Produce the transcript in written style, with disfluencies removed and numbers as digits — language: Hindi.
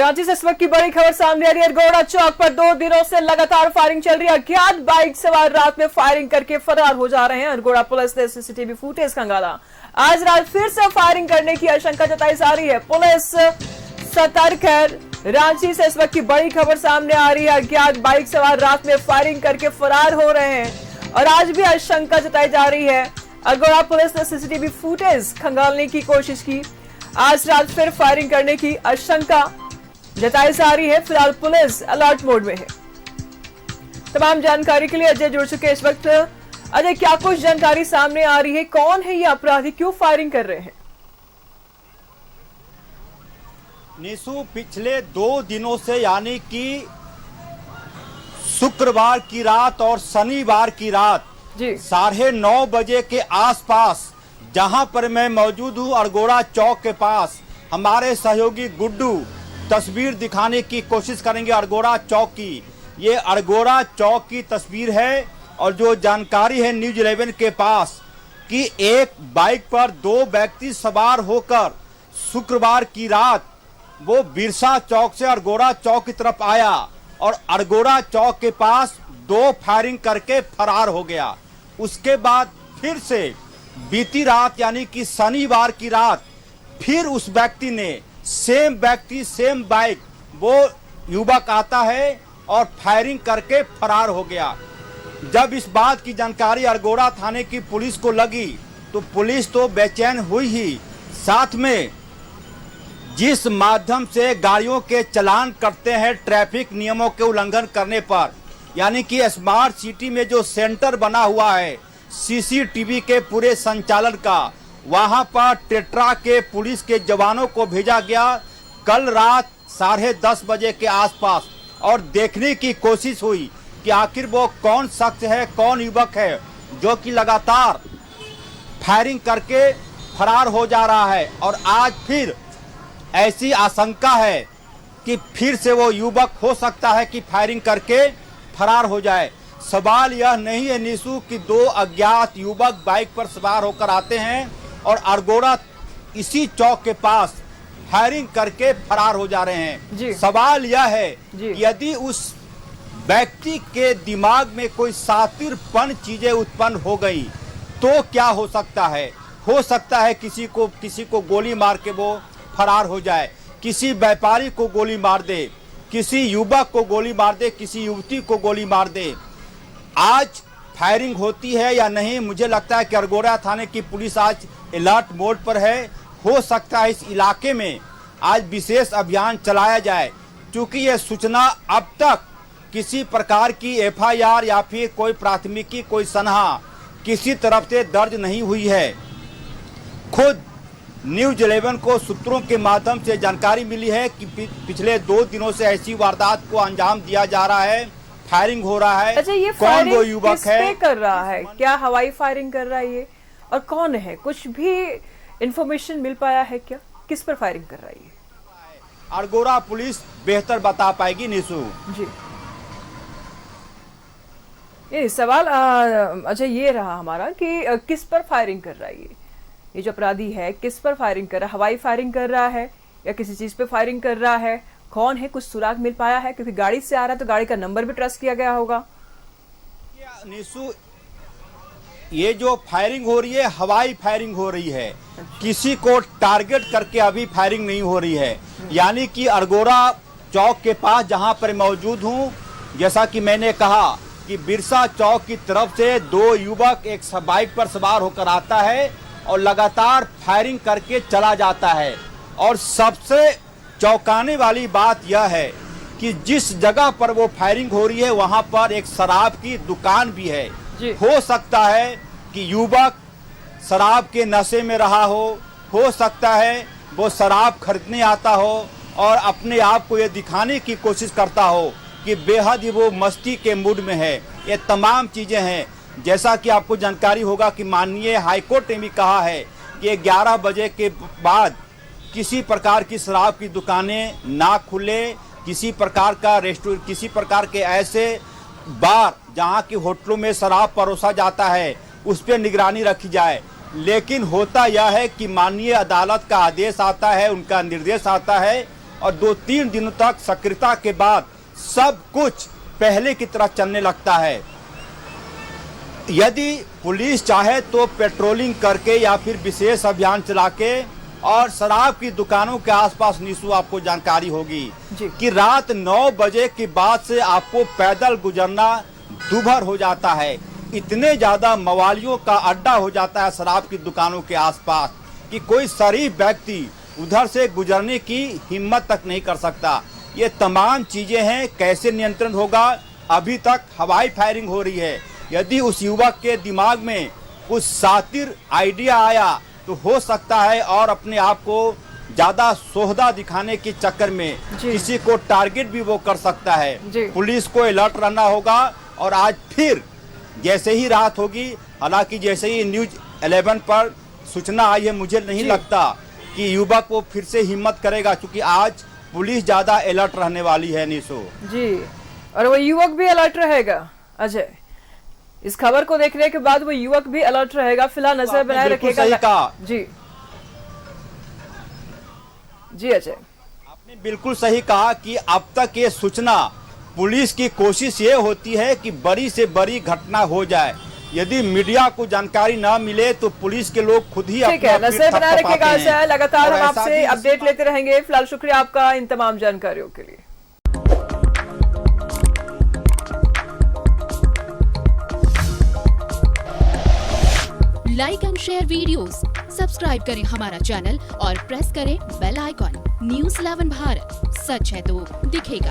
रांची से इस वक्त की बड़ी खबर सामने आ रही है। अरगोड़ा चौक पर 2 दिनों से लगातार फायरिंग चल रही है। अज्ञात बाइक सवार रात में फायरिंग करके फरार हो जा रहे हैं। अरगोड़ा पुलिस ने सीसीटीवी फुटेज खंगाला। आज रात फिर से फायरिंग करने की आशंका जताई जा रही है। पुलिस सतर्क है। रांची से इस वक्त की बड़ी खबर सामने आ रही है। अज्ञात बाइक सवार रात में फायरिंग करके फरार हो रहे हैं और आज भी आशंका जताई जा रही है। अरगोड़ा पुलिस ने सीसीटीवी फुटेज खंगालने की कोशिश की। आज रात फिर फायरिंग करने की आशंका जताई जा रही है। फिलहाल पुलिस अलर्ट मोड में है। तमाम जानकारी के लिए अजय जुड़ चुके हैं इस वक्त। अजय, क्या कुछ जानकारी सामने आ रही है? कौन है ये अपराधी, क्यों फायरिंग कर रहे हैं? निशु, पिछले 2 दिनों से यानी कि शुक्रवार की रात और शनिवार की रात 9:30 बजे के आसपास जहां पर मैं मौजूद हूं, अरगोड़ा चौक के पास, हमारे सहयोगी गुड्डू तस्वीर दिखाने की कोशिश करेंगे अरगोड़ा चौक की। ये अरगोड़ा चौक की तस्वीर है और जो जानकारी है न्यूज़ 11 के पास कि एक बाइक पर 2 व्यक्ति सवार होकर शुक्रवार की रात वो बिरसा चौक से अरगोड़ा चौक की तरफ आया और अरगोड़ा चौक के पास 2 फायरिंग करके फरार हो गया। उसके बाद फिर से बीती रात यानी कि शनिवार की रात फिर उस व्यक्ति ने सेम व्यक्ति सेम बाइक वो युवक आता है और फायरिंग करके फरार हो गया। जब इस बात की जानकारी अरगोड़ा थाने की पुलिस को लगी तो पुलिस तो बेचैन हुई ही, साथ में जिस माध्यम से गाड़ियों के चालान करते हैं ट्रैफिक नियमों के उल्लंघन करने पर, यानी कि स्मार्ट सिटी में जो सेंटर बना हुआ है सीसीटीवी के पूरे संचालन का, वहां पर टेट्रा के पुलिस के जवानों को भेजा गया कल रात 10:30 बजे के आसपास और देखने की कोशिश हुई कि आखिर वो कौन शख्स है, कौन युवक है जो कि लगातार फायरिंग करके फरार हो जा रहा है। और आज फिर ऐसी आशंका है कि फिर से वो युवक हो सकता है कि फायरिंग करके फरार हो जाए। सवाल यह नहीं है निशु कि 2 अज्ञात युवक बाइक पर सवार होकर आते हैं और अरगोड़ा इसी चौक के पास फायरिंग करके फरार हो जा रहे हैं। सवाल यह है कि यदि उस व्यक्ति के दिमाग में कोई सातिरपन चीजें उत्पन्न हो गई तो क्या हो सकता है? हो सकता है किसी को गोली मार के वो फरार हो जाए, किसी व्यापारी को गोली मार दे, किसी युवक को गोली मार दे, किसी युवती को गोली मार दे। आज फायरिंग होती है या नहीं, मुझे लगता है कि अरगोड़ा थाने की पुलिस आज अलर्ट मोड पर है। हो सकता है इस इलाके में आज विशेष अभियान चलाया जाए, क्योंकि यह सूचना अब तक किसी प्रकार की एफआईआर या फिर कोई प्राथमिकी, कोई सनहा किसी तरफ से दर्ज नहीं हुई है। खुद न्यूज़ 11 को सूत्रों के माध्यम से जानकारी मिली है कि पिछले 2 दिनों से ऐसी वारदात को अंजाम दिया जा रहा है, फायरिंग हो रहा है। अच्छा, ये कौन वो युवक किस पे कर रहा है? क्या हवाई फायरिंग कर रहा है ये, और कौन है? कुछ भी इंफॉर्मेशन मिल पाया है क्या? किस पर फायरिंग कर रहा है ये? अरगोड़ा पुलिस बेहतर बता पाएगी निशु जी। ये सवाल अच्छा ये रहा हमारा कि किस पर फायरिंग कर रहा है ये जो अपराधी है, किस पर फायरिंग कर रहा है? हवाई फायरिंग कर रहा है या किसी चीज पे फायरिंग कर रहा है? कौन है? कुछ सुराग मिल पाया है? क्योंकि गाड़ी से आ रहा है तो गाड़ी का नंबर भी ट्रेस किया गया होगा। निशु, ये जो फायरिंग हो रही है हवाई फायरिंग हो रही है। किसी को टारगेट करके अभी फायरिंग नहीं हो रही है। यानी कि अरगोड़ा चौक के पास जहां पर मौजूद हूं, जैसा कि मैंने कहा कि बिरसा चौक की तरफ से 2 युवक एक बाइक पर सवार होकर आता है और लगातार फायरिंग करके चला जाता है। और सबसे चौंकाने वाली बात यह है कि जिस जगह पर वो फायरिंग हो रही है वहां पर एक शराब की दुकान भी है। हो सकता है कि युवक शराब के नशे में रहा हो सकता है वो शराब खरीदने आता हो और अपने आप को ये दिखाने की कोशिश करता हो कि बेहद ही वो मस्ती के मूड में है। ये तमाम चीजें हैं। जैसा कि आपको जानकारी होगा कि माननीय हाईकोर्ट ने भी कहा है कि 11 बजे के बाद किसी प्रकार की शराब की दुकानें ना खुले, किसी प्रकार का रेस्टोरेंट, किसी प्रकार के ऐसे बार जहां की होटलों में शराब परोसा जाता है उस पर निगरानी रखी जाए। लेकिन होता यह है कि माननीय अदालत का आदेश आता है, उनका निर्देश आता है और 2-3 दिनों तक सक्रियता के बाद सब कुछ पहले की तरह चलने लगता है। यदि पुलिस चाहे तो पेट्रोलिंग करके या फिर विशेष अभियान चला के और शराब की दुकानों के आसपास निशु आपको जानकारी होगी कि रात 9 बजे के बाद से आपको पैदल गुजरना दूभर हो जाता है। इतने ज्यादा मवालियों का अड्डा हो जाता है शराब की दुकानों के आसपास कि कोई शरीफ व्यक्ति उधर से गुजरने की हिम्मत तक नहीं कर सकता। ये तमाम चीजें हैं, कैसे नियंत्रण होगा? अभी तक हवाई फायरिंग हो रही है। यदि उस युवक के दिमाग में कुछ शातिर आइडिया आया तो हो सकता है और अपने आप को ज्यादा सोहदा दिखाने के चक्कर में किसी को टारगेट भी वो कर सकता है। पुलिस को अलर्ट रहना होगा। और आज फिर जैसे ही रात होगी, हालांकि जैसे ही न्यूज 11 पर सूचना आई है, मुझे नहीं लगता कि युवक वो फिर से हिम्मत करेगा, क्योंकि आज पुलिस ज्यादा अलर्ट रहने वाली है निशो जी। और वो युवक भी अलर्ट रहेगा अजय, इस खबर को देखने के बाद वो युवक भी अलर्ट रहेगा। फिलहाल नजर बनाए रखेगा। सही कहा जी जी अजय, आपने बिल्कुल सही कहा कि अब तक ये सूचना पुलिस की कोशिश ये होती है कि बड़ी से बड़ी घटना हो जाए। यदि मीडिया को जानकारी ना मिले तो पुलिस के लोग खुद ही ठीक है, नजर बनाए रखेगा अजय। लगातार हम आपसे अपडेट लेते रहेंगे। फिलहाल शुक्रिया आपका इन तमाम जानकारियों के लिए। Like and share videos, subscribe करें हमारा चैनल और प्रेस करें बेल आइकॉन। न्यूज़ 11 भारत, सच है तो दिखेगा।